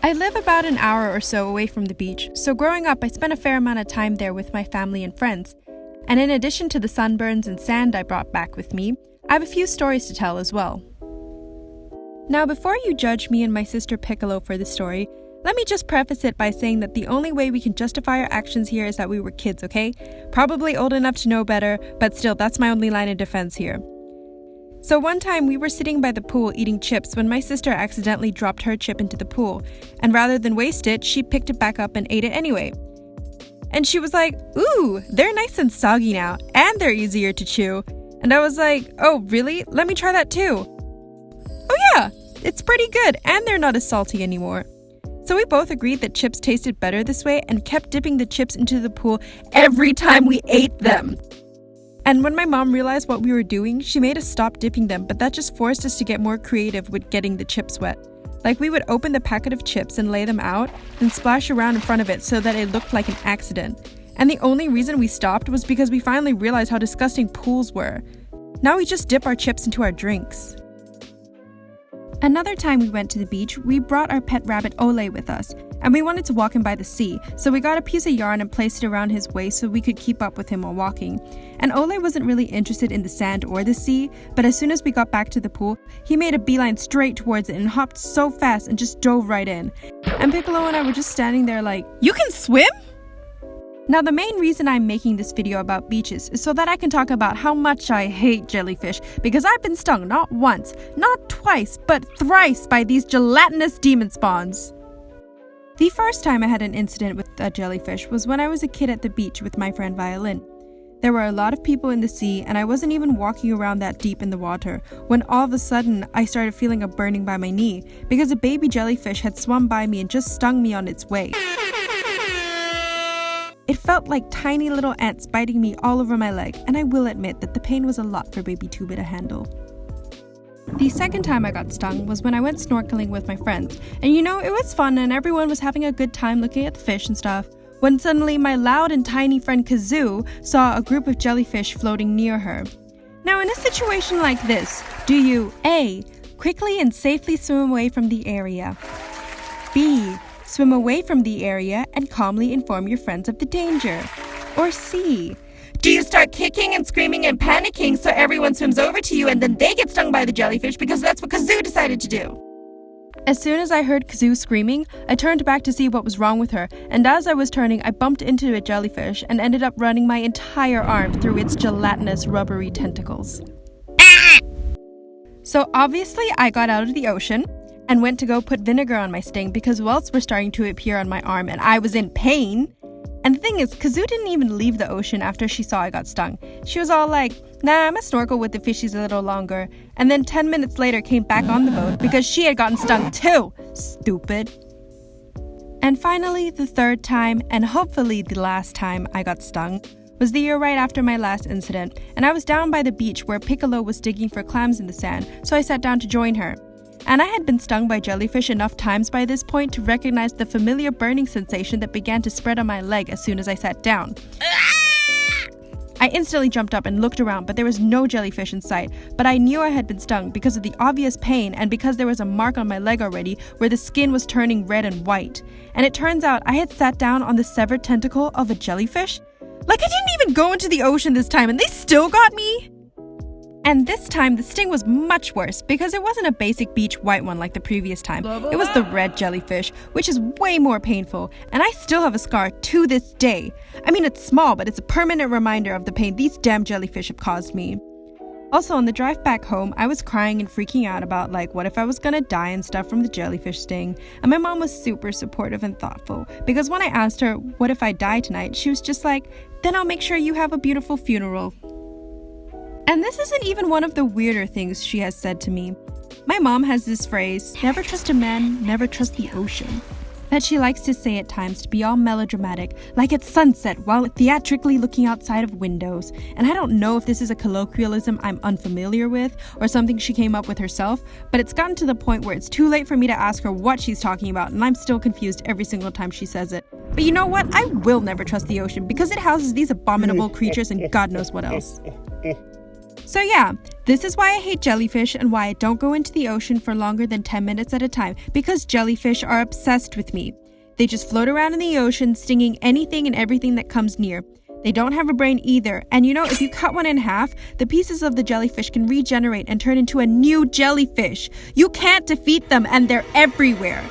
I live about an hour or so away from the beach, so growing up I spent a fair amount of time there with my family and friends. And in addition to the sunburns and sand I brought back with me, I have a few stories to tell as well. Now, before you judge me and my sister Piccolo for this story, let me just preface it by saying that the only way we can justify our actions here is that we were kids, okay? Probably old enough to know better, but still, that's my only line of defense here. So one time we were sitting by the pool eating chips when my sister accidentally dropped her chip into the pool, and rather than waste it, she picked it back up and ate it anyway. And she was like, "Ooh, they're nice and soggy now, and they're easier to chew." And I was like, "Oh, really? Let me try that too." "Oh yeah, it's pretty good, and they're not as salty anymore." So we both agreed that chips tasted better this way and kept dipping the chips into the pool every time we ate them. And when my mom realized what we were doing, she made us stop dipping them, but that just forced us to get more creative with getting the chips wet. Like, we would open the packet of chips and lay them out, then splash around in front of it so that it looked like an accident. And the only reason we stopped was because we finally realized how disgusting pools were. Now we just dip our chips into our drinks. Another time we went to the beach, we brought our pet rabbit Ole with us, and we wanted to walk him by the sea, so we got a piece of yarn and placed it around his waist so we could keep up with him while walking. And Ole wasn't really interested in the sand or the sea, but as soon as we got back to the pool, he made a beeline straight towards it and hopped so fast and just dove right in. And Piccolo and I were just standing there like, "You can swim?" Now, the main reason I'm making this video about beaches is so that I can talk about how much I hate jellyfish, because I've been stung not once, not twice, but thrice by these gelatinous demon spawns. The first time I had an incident with a jellyfish was when I was a kid at the beach with my friend Violin. There were a lot of people in the sea, and I wasn't even walking around that deep in the water, when all of a sudden I started feeling a burning by my knee, because a baby jellyfish had swum by me and just stung me on its way. It felt like tiny little ants biting me all over my leg, and I will admit that the pain was a lot for baby Tuba to handle. The second time I got stung was when I went snorkeling with my friends, and it was fun and everyone was having a good time looking at the fish and stuff, when suddenly my loud and tiny friend Kazoo saw a group of jellyfish floating near her. Now, in a situation like this, do you A. quickly and safely swim away from the area? B. swim away from the area and calmly inform your friends of the danger? Or C. do you start kicking and screaming and panicking so everyone swims over to you and then they get stung by the jellyfish because that's what Kazoo decided to do? As soon as I heard Kazoo screaming, I turned back to see what was wrong with her, and as I was turning, I bumped into a jellyfish and ended up running my entire arm through its gelatinous, rubbery tentacles. So obviously, I got out of the ocean and went to go put vinegar on my sting because welts were starting to appear on my arm and I was in pain. And the thing is, Kazoo didn't even leave the ocean after she saw I got stung. She was all like, "Nah, I'm gonna snorkel with the fishies a little longer." And then 10 minutes later came back on the boat because she had gotten stung too. Stupid. And finally, the third time, and hopefully the last time I got stung, was the year right after my last incident. And I was down by the beach where Piccolo was digging for clams in the sand, so I sat down to join her. And I had been stung by jellyfish enough times by this point to recognize the familiar burning sensation that began to spread on my leg as soon as I sat down. I instantly jumped up and looked around, but there was no jellyfish in sight. But I knew I had been stung because of the obvious pain and because there was a mark on my leg already where the skin was turning red and white. And it turns out I had sat down on the severed tentacle of a jellyfish. Like, I didn't even go into the ocean this time and they still got me? And this time, the sting was much worse because it wasn't a basic beach white one like the previous time. It was the red jellyfish, which is way more painful, and I still have a scar to this day. I mean, it's small, but it's a permanent reminder of the pain these damn jellyfish have caused me. Also, on the drive back home, I was crying and freaking out about, what if I was gonna die and stuff from the jellyfish sting. And my mom was super supportive and thoughtful, because when I asked her, what if I die tonight, she was just like, then I'll make sure you have a beautiful funeral. And this isn't even one of the weirder things she has said to me. My mom has this phrase, never trust a man, never trust the ocean, that she likes to say at times to be all melodramatic, like it's sunset while theatrically looking outside of windows. And I don't know if this is a colloquialism I'm unfamiliar with or something she came up with herself, but it's gotten to the point where it's too late for me to ask her what she's talking about, and I'm still confused every single time she says it. But you know what? I will never trust the ocean because it houses these abominable creatures and God knows what else. So yeah, This is why I hate jellyfish and why I don't go into the ocean for longer than 10 minutes at a time, because jellyfish are obsessed with me. They just float around in the ocean, stinging anything and everything that comes near. They don't have a brain either, and if you cut one in half, the pieces of the jellyfish can regenerate and turn into a new jellyfish. You can't defeat them, and they're everywhere.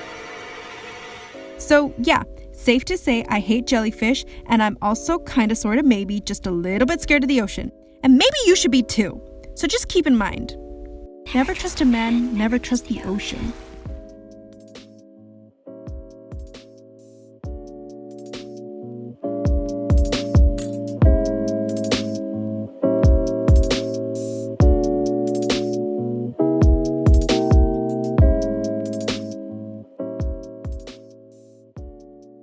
So yeah, safe to say I hate jellyfish, and I'm also kinda sorta maybe just a little bit scared of the ocean. And maybe you should be too. So just keep in mind, never trust a man, never trust the ocean.